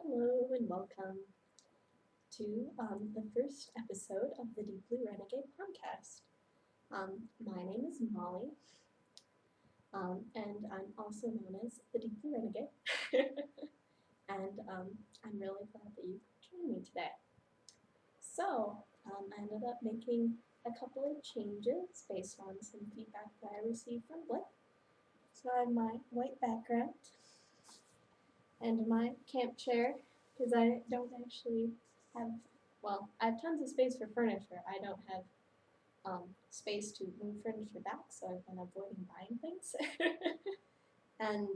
Hello and welcome to the first episode of the Deep Blue Renegade podcast. My name is Molly, and I'm also known as the Deep Blue Renegade. And I'm really glad that you joined me today. So I ended up making a couple of changes based on some feedback that I received from Blip. So I have my white background and my camp chair, because I don't actually have, well, I have tons of space for furniture. I don't have space to move furniture back, so I've been avoiding buying things. And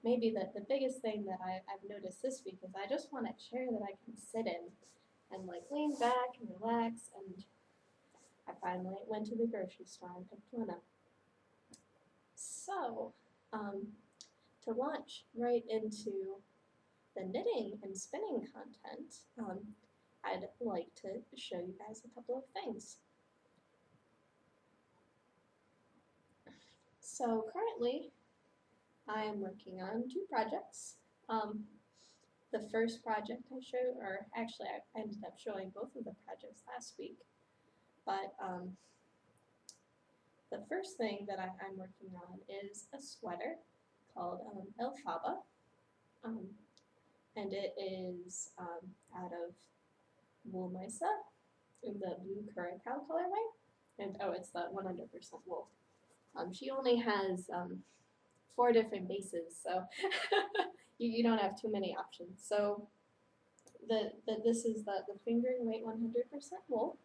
maybe the biggest thing that I've noticed this week is I just want a chair that I can sit in and like lean back and relax, and I finally went to the grocery store and picked one up. So, to launch right into the knitting and spinning content, I'd like to show you guys a couple of things. So currently, I am working on two projects. The first project I showed, or actually I ended up showing both of the projects last week, but the first thing that I'm working on is a sweater called Elphaba, and it is out of wool mysa in the blue curacao colorway, and it's the 100% wool. She only has 4 different bases, so you don't have too many options. So this is the fingering weight 100% wool,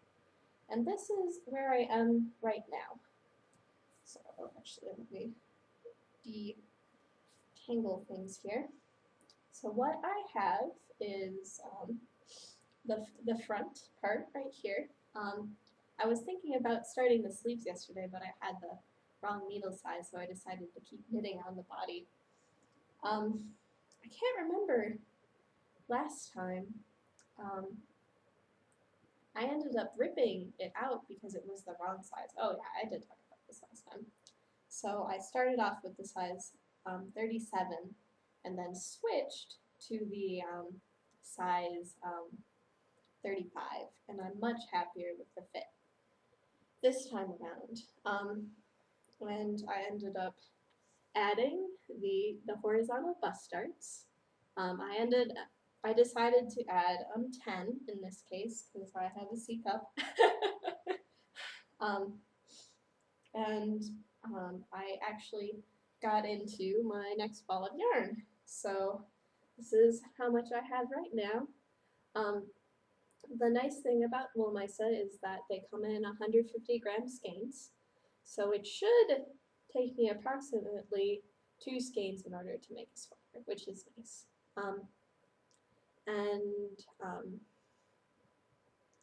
and this is where I am right now. So actually, let me detangle things here. So what I have is the front part right here. I was thinking about starting the sleeves yesterday, but I had the wrong needle size, so I decided to keep knitting on the body. I can't remember last time. I ended up ripping it out because it was the wrong size. Oh yeah, I did talk about this last time. So I started off with the size 37 and then switched to the size 35, and I'm much happier with the fit this time around. And I ended up adding the horizontal bust darts. I decided to add 10 in this case because I have a C cup. I actually got into my next ball of yarn. So this is how much I have right now. The nice thing about wool mysa is that they come in 150 gram skeins, so it should take me approximately 2 skeins in order to make a sweater, which is nice. I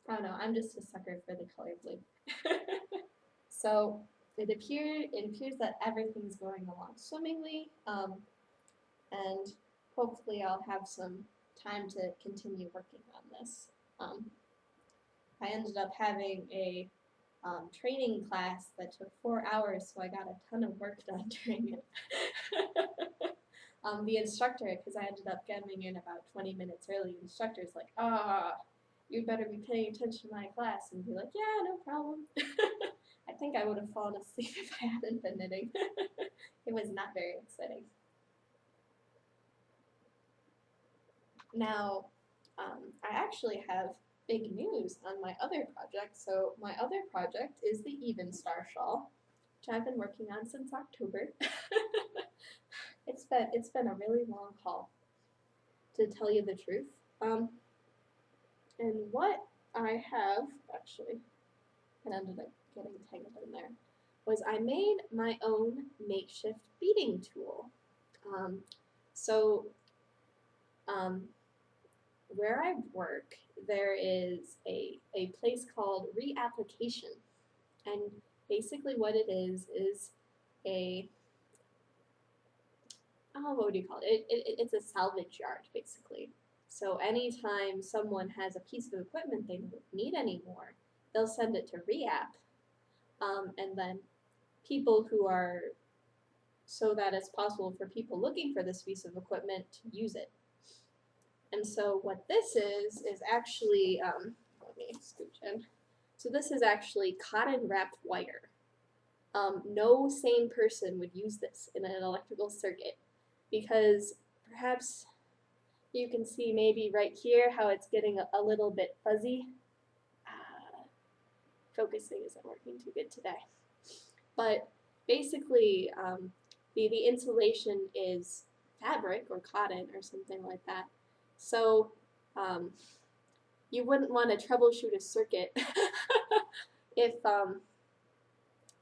don't know, I'm just a sucker for the color blue. So it appears that everything's going along swimmingly, and hopefully I'll have some time to continue working on this. I ended up having a training class that took 4 hours, so I got a ton of work done during it. The instructor, because I ended up getting in about 20 minutes early, the instructor's like, you better be paying attention to my class, and be like, yeah, no problem. I think I would have fallen asleep if I hadn't been knitting. It was not very exciting. Now, I actually have big news on my other project. So my other project is the Evenstar Shawl, which I've been working on since October. It's been a really long haul, to tell you the truth. And what I have, actually, it ended up getting tangled in there, was I made my own makeshift beading tool. Where I work, there is a place called Reapplication, and basically what it is a, what would you call it? It's a salvage yard, basically. So anytime someone has a piece of equipment they don't need anymore, they'll send it to Reapp, and then people who are, so that it's possible for people looking for this piece of equipment to use it. And so what this is actually, let me scooch in. So this is actually cotton wrapped wire. No sane person would use this in an electrical circuit because perhaps you can see maybe right here how it's getting a little bit fuzzy. Focusing isn't working too good today. But basically, the insulation is fabric or cotton or something like that. So you wouldn't want to troubleshoot a circuit if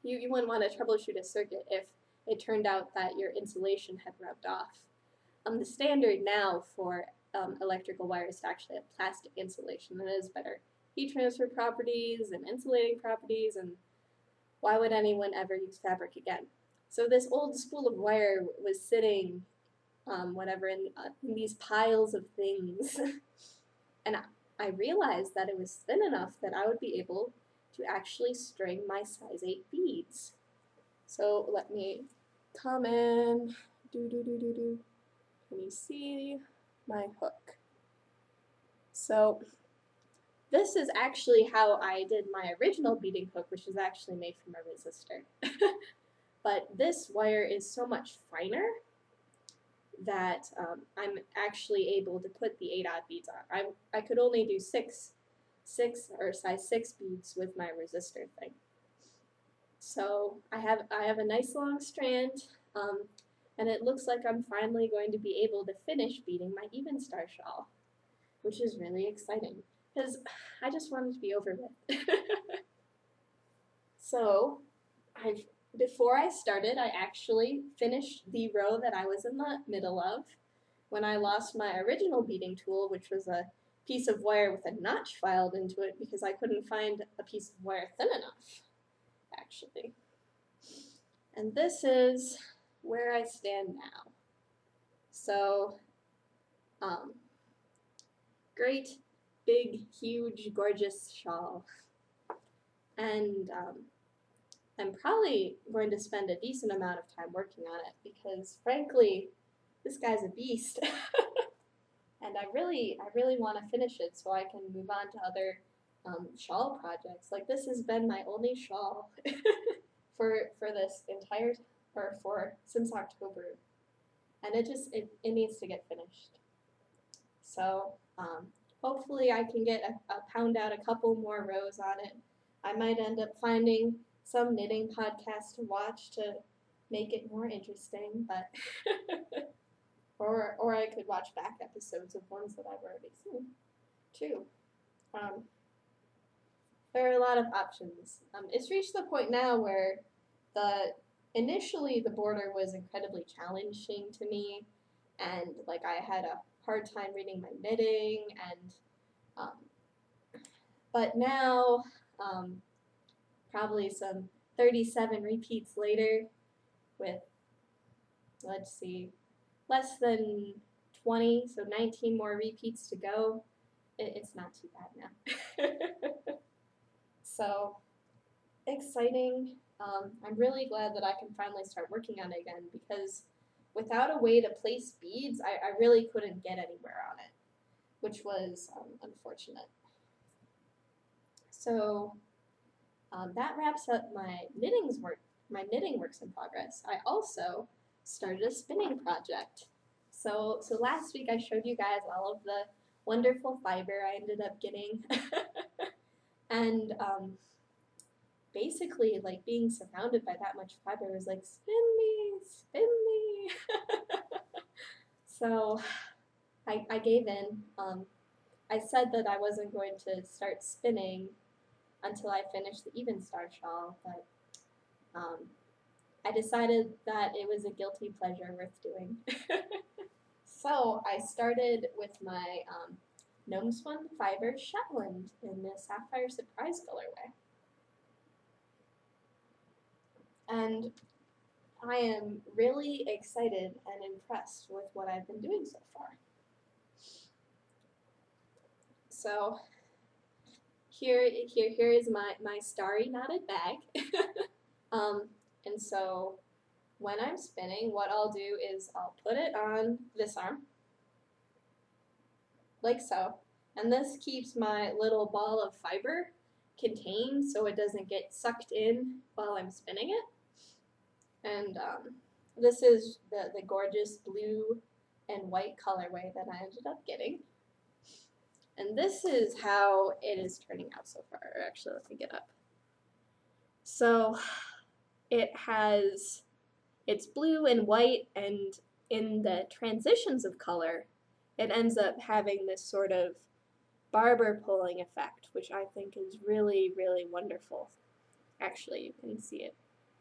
you wouldn't want to troubleshoot a circuit if it turned out that your insulation had rubbed off. The standard now for electrical wires is actually a plastic insulation that has better heat transfer properties and insulating properties, and why would anyone ever use fabric again? So this old spool of wire was sitting, in these piles of things, and I realized that it was thin enough that I would be able to actually string my size 8 beads. So let me come in. Can you see my hook? So this is actually how I did my original beading hook, which is actually made from a resistor. But this wire is so much finer that I'm actually able to put the 8-aught beads on. I could only do six or size 6 beads with my resistor thing. So I have a nice long strand, and it looks like I'm finally going to be able to finish beading my Evenstar Shawl, which is really exciting because I just want it to be over with. So before I started, I actually finished the row that I was in the middle of when I lost my original beading tool, which was a piece of wire with a notch filed into it because I couldn't find a piece of wire thin enough, actually. And this is where I stand now. So, great, big, huge, gorgeous shawl. And I'm probably going to spend a decent amount of time working on it because, frankly, this guy's a beast. And I really want to finish it so I can move on to other shawl projects. Like, this has been my only shawl for this entire, since October. And it needs to get finished. So hopefully I can pound out a couple more rows on it. I might end up finding some knitting podcast to watch to make it more interesting, but or I could watch back episodes of ones that I've already seen too. There are a lot of options. It's reached the point now where initially the border was incredibly challenging to me, and like I had a hard time reading my knitting, and but now probably some 37 repeats later with, let's see, less than 20, so 19 more repeats to go, it's not too bad now. So exciting. I'm really glad that I can finally start working on it again because without a way to place beads, I really couldn't get anywhere on it, which was unfortunate. So that wraps up my knitting works in progress. I also started a spinning project. So last week I showed you guys all of the wonderful fiber I ended up getting. And basically, like, being surrounded by that much fiber was like, spin me, spin me. So I gave in. I said that I wasn't going to start spinning until I finished the Evenstar Shawl, but I decided that it was a guilty pleasure worth doing. So I started with my Gnomespun Fibers Shetland in the Sapphire Surprise colorway. And I am really excited and impressed with what I've been doing so far. So here is my starry knotted bag. And so when I'm spinning, what I'll do is I'll put it on this arm. like so. And this keeps my little ball of fiber contained so it doesn't get sucked in while I'm spinning it. And this is the gorgeous blue and white colorway that I ended up getting. And this is how it is turning out so far. Actually, let me get up. So it's blue and white, and in the transitions of color, it ends up having this sort of barber pulling effect, which I think is really, really wonderful. Actually, you can see it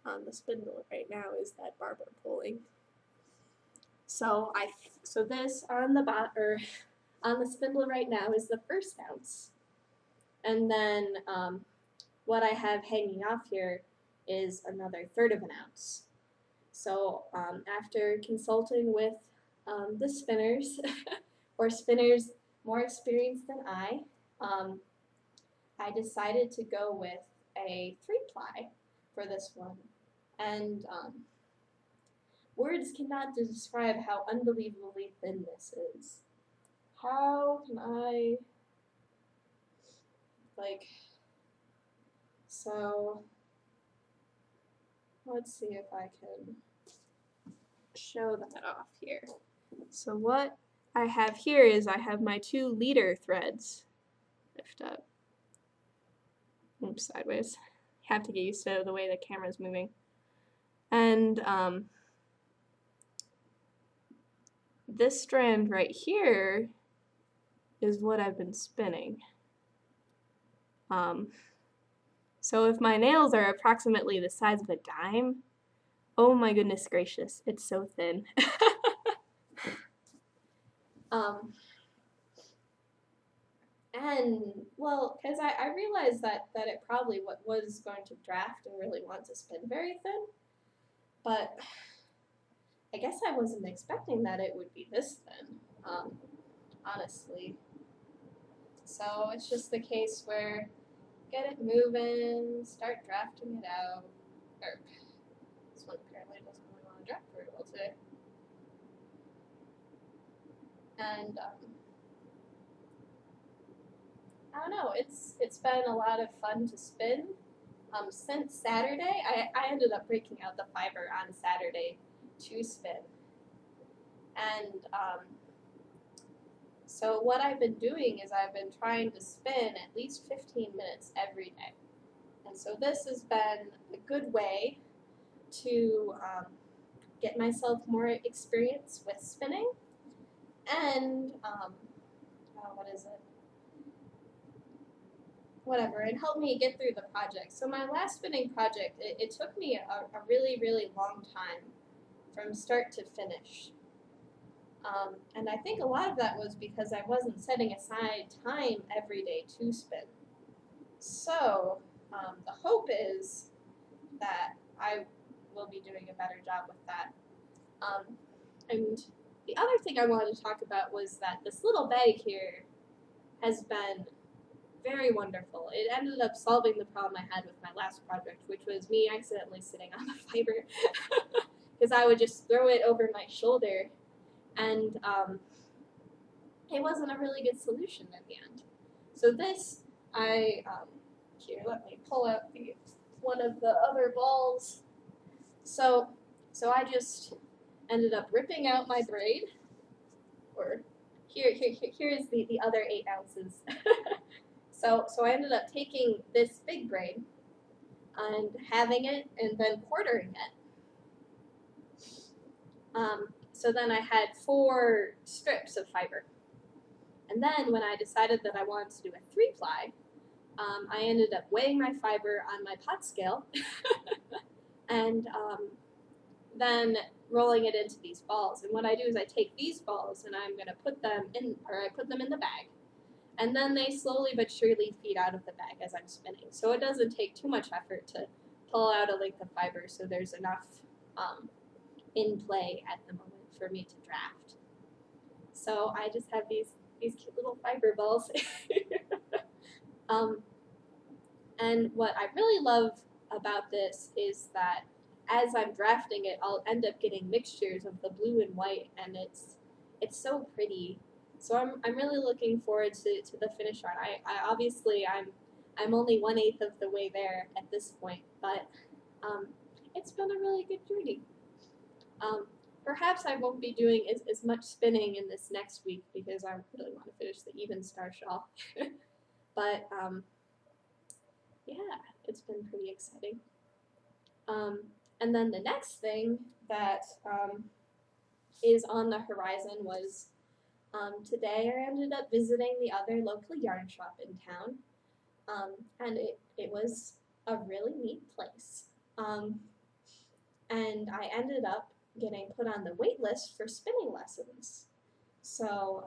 on the spindle right now, is that barber pulling. So this on the spindle right now is the first ounce, and then what I have hanging off here is another 1/3 of an ounce. So after consulting with the spinners, or spinners more experienced than I decided to go with a 3-ply for this one. And words cannot describe how unbelievably thin this is. How can I, so let's see if I can show that off here. So what I have here is I have my 2 leader threads. Lift up. Oops, sideways. You have to get used to the way the camera's moving. And this strand right here is what I've been spinning. So if my nails are approximately the size of a dime, oh my goodness gracious, it's so thin. And, well, because I realized that it probably was going to draft and really want to spin very thin, but I guess I wasn't expecting that it would be this thin, honestly. So it's just the case where get it moving, start drafting it out. This one apparently doesn't really want to draft very well today. And I don't know, it's been a lot of fun to spin. Since Saturday, I ended up breaking out the fiber on Saturday to spin. And so what I've been doing is I've been trying to spin at least 15 minutes every day. And so this has been a good way to get myself more experience with spinning. And, whatever, it helped me get through the project. So my last spinning project, it took me a really, really long time from start to finish. And I think a lot of that was because I wasn't setting aside time every day to spin. So the hope is that I will be doing a better job with that. And the other thing I wanted to talk about was that this little bag here has been very wonderful. It ended up solving the problem I had with my last project, which was me accidentally sitting on the fiber, because I would just throw it over my shoulder, and it wasn't a really good solution in the end. So this, here, let me pull out one of the other balls. So I just ended up ripping out my braid, or here is the other 8 ounces. So I ended up taking this big braid and having it and then quartering it. So then I had 4 strips of fiber. And then when I decided that I wanted to do a 3-ply, I ended up weighing my fiber on my pot scale and then rolling it into these balls. And what I do is I take these balls and I'm going to put them in, or I put them in the bag. And then they slowly but surely feed out of the bag as I'm spinning. So it doesn't take too much effort to pull out a length of fiber, so there's enough in play at the moment for me to draft. So I just have these cute little fiber balls. And what I really love about this is that as I'm drafting it, I'll end up getting mixtures of the blue and white, and it's so pretty. So I'm really looking forward to the finished art. I obviously I'm only 1/8 of the way there at this point, but it's been a really good journey. Perhaps I won't be doing as much spinning in this next week because I really want to finish the Evenstar Shawl. But yeah, it's been pretty exciting. And then the next thing that is on the horizon was today I ended up visiting the other local yarn shop in town, and it was a really neat place. And I ended up getting put on the wait list for spinning lessons. So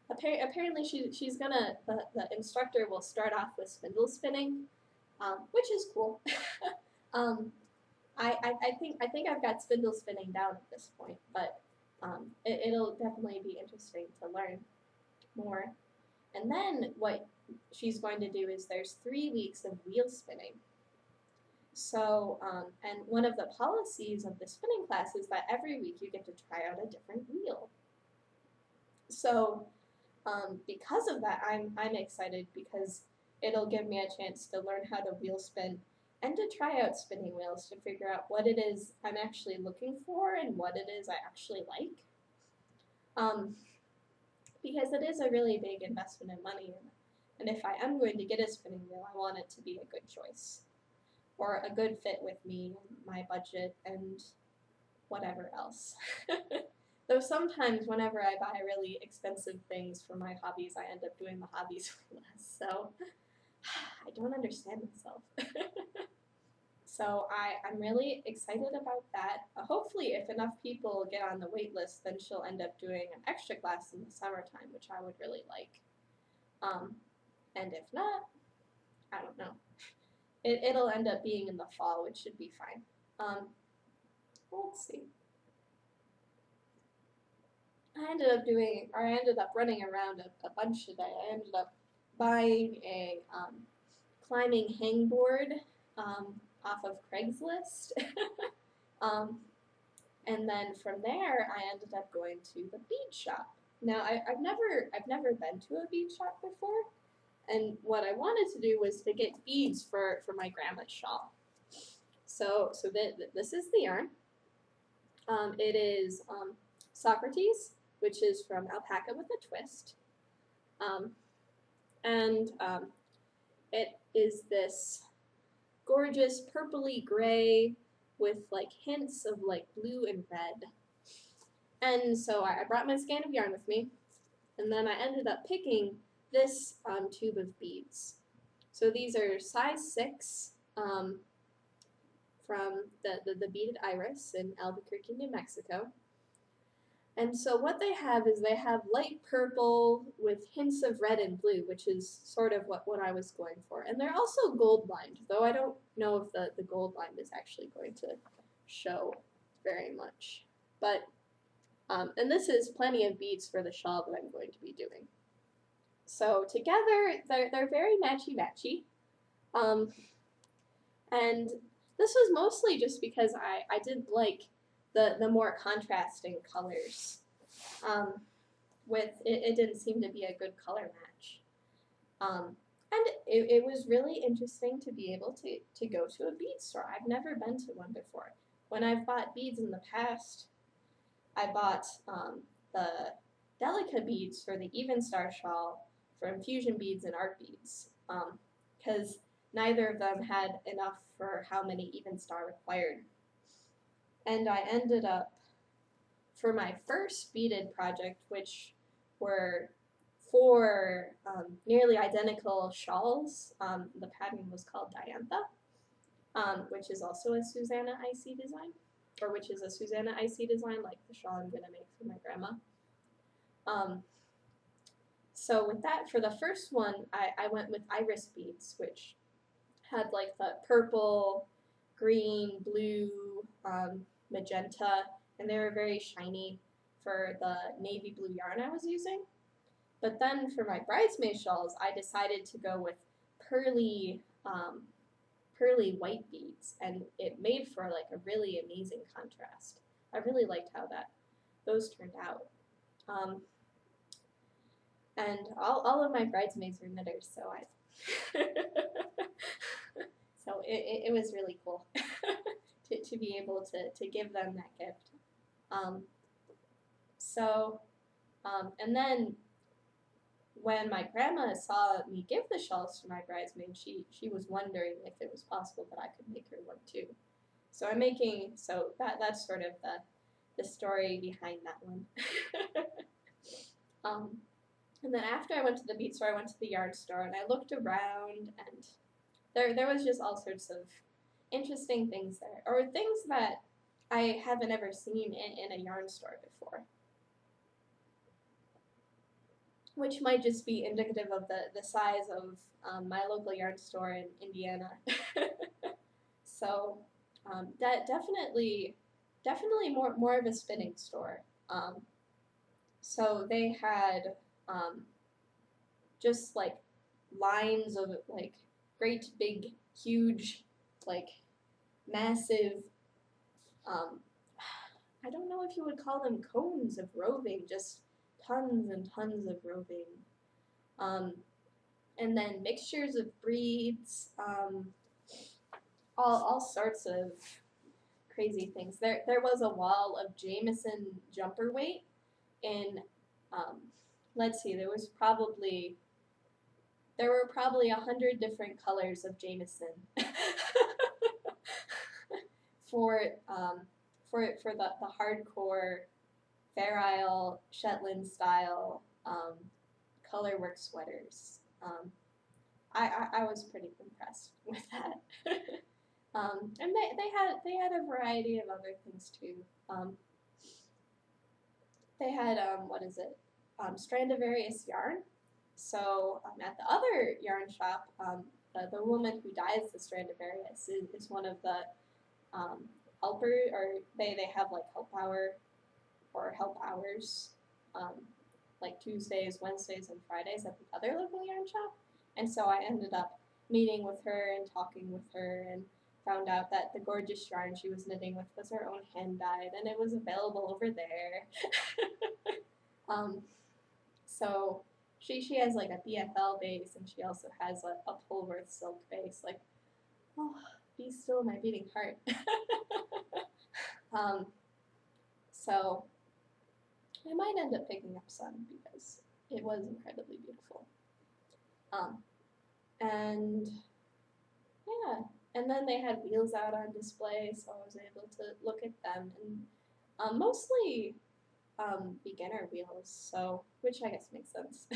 apparently she's gonna, the instructor will start off with spindle spinning, which is cool. I think I've got spindle spinning down at this point, but it'll definitely be interesting to learn more. And then what she's going to do is there's 3 weeks of wheel spinning. So, and one of the policies of the spinning class is that every week you get to try out a different wheel. So, because of that, I'm excited because it'll give me a chance to learn how to wheel spin and to try out spinning wheels to figure out what it is I'm actually looking for and what it is I actually like. Because it is a really big investment in money, and if I am going to get a spinning wheel, I want it to be a good choice, or a good fit with me, my budget, and whatever else. Though sometimes whenever I buy really expensive things for my hobbies, I end up doing the hobbies for less, so I don't understand myself. So I'm really excited about that. Hopefully if enough people get on the wait list, then she'll end up doing an extra class in the summertime, which I would really like. And if not, I don't know. It'll end up being in the fall, which should be fine. Let's see. I ended up running around a bunch today. I ended up buying a climbing hangboard off of Craigslist. And then from there, I ended up going to the bead shop. Now, I've never been to a bead shop before, and what I wanted to do was to get beads for my grandma's shawl. So this is the yarn. It is Socrates, which is from Alpaca with a Twist. It is this gorgeous purpley gray with like hints of like blue and red. And so I brought my skein of yarn with me, and then I ended up picking this tube of beads. So these are size 6 from the beaded iris in Albuquerque, New Mexico. And so what they have is they have light purple with hints of red and blue, which is sort of what I was going for. And they're also gold lined, though I don't know if the gold line is actually going to show very much. But, and this is plenty of beads for the shawl that I'm going to be doing. So together, they're very matchy-matchy. And this was mostly just because I did like the more contrasting colors. It didn't seem to be a good color match. And it was really interesting to be able to go to a bead store. I've never been to one before. When I've bought beads in the past, I bought the Delica beads for the Evenstar Shawl from Fusion Beads and Art Beads, because neither of them had enough for how many Evenstar required. And I ended up, for my first beaded project, which were 4 nearly identical shawls, the pattern was called Diantha, which is also a Susanna IC design, or which is a Susanna IC design, like the shawl I'm going to make for my grandma. So with that, for the first one, I went with iris beads, which had like the purple, green, blue, magenta, and they were very shiny for the navy blue yarn I was using. But then for my bridesmaid shawls, I decided to go with pearly white beads, and it made for like a really amazing contrast. I really liked how those turned out. And all of my bridesmaids were knitters, so so it was really cool to be able to give them that gift. And then when my grandma saw me give the shawls to my bridesmaid, she was wondering if it was possible that I could make her one too. So that's sort of the story behind that one. And then after I went to the bead store, I went to the yarn store and I looked around, and there was just all sorts of interesting things there, or things that I haven't ever seen in a yarn store before, which might just be indicative of the size of my local yarn store in Indiana. So that definitely more of a spinning store. So they had just like lines of like great big huge like massive I don't know if you would call them cones of roving, just tons and tons of roving. And then mixtures of breeds, all sorts of crazy things. There was a wall of Jamison jumper weight in, let's see, there were probably 100 different colors of Jamison for the hardcore Fair Isle Shetland style colorwork sweaters. I was pretty impressed with that. And they had a variety of other things too. They had Stradivarius yarn. So at the other yarn shop, the woman who dyes the Stradivarius is one of the helper, or they have like help hour or help hours, like Tuesdays, Wednesdays, and Fridays at the other local yarn shop. And so I ended up meeting with her and talking with her, and found out that the gorgeous yarn she was knitting with was her own hand-dyed, and it was available over there. So she has like a BFL base, and she also has a Pullover silk base. Like, oh, be still my beating heart. So I might end up picking up some because it was incredibly beautiful. And yeah, and then they had wheels out on display, so I was able to look at them, and mostly beginner wheels, so which I guess makes sense.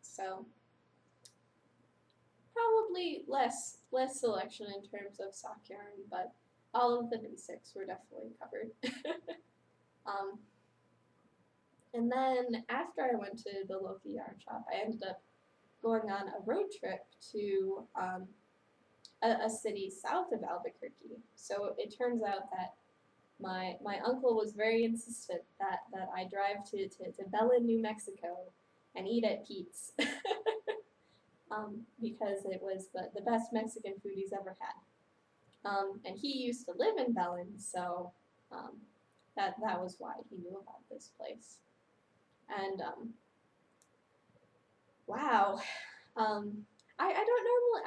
So probably less selection in terms of sock yarn, but all of the basics were definitely covered. And then after I went to the local yarn shop, I ended up going on a road trip to a city south of Albuquerque. So it turns out that my uncle was very insistent that I drive to Belen, New Mexico, and eat at Pete's. Because it was the best Mexican food he's ever had. And he used to live in Belen, so that was why he knew about this place. And wow, I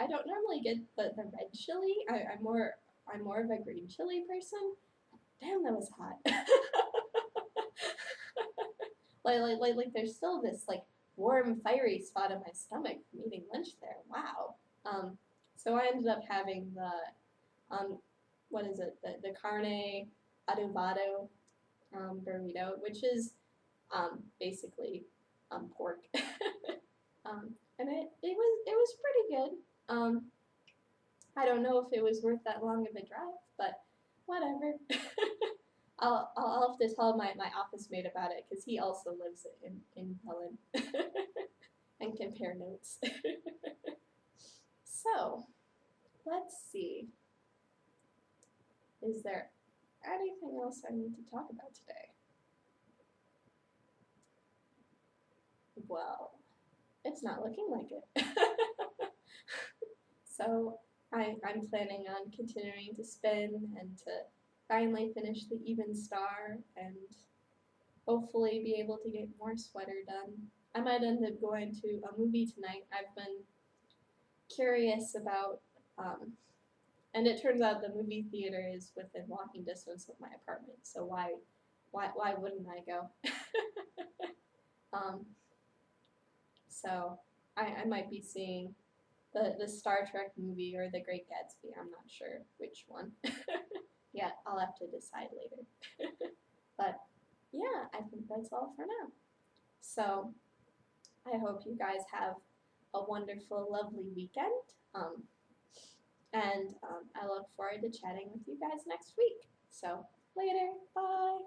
don't normally get the red chili. I'm more of a green chili person. Damn, that was hot. like there's still this like warm, fiery spot in my stomach from eating lunch there. Wow. So I ended up having the the Carne Avodava burrito, which is basically pork. And it was pretty good. I don't know if it was worth that long of a drive, but whatever. I'll have to tell my office mate about it, because he also lives in Belen, and compare notes. So, let's see. Is there anything else I need to talk about today? Well, it's not looking like it. So I'm planning on continuing to spin and to finally finish the Evenstar and hopefully be able to get more sweater done. I might end up going to a movie tonight. I've been curious about, and it turns out the movie theater is within walking distance of my apartment, so why wouldn't I go? So I might be seeing the Star Trek movie or The Great Gatsby. I'm not sure which one. Yeah, I'll have to decide later. But yeah, I think that's all for now. So I hope you guys have a wonderful, lovely weekend. And I look forward to chatting with you guys next week. So later, bye.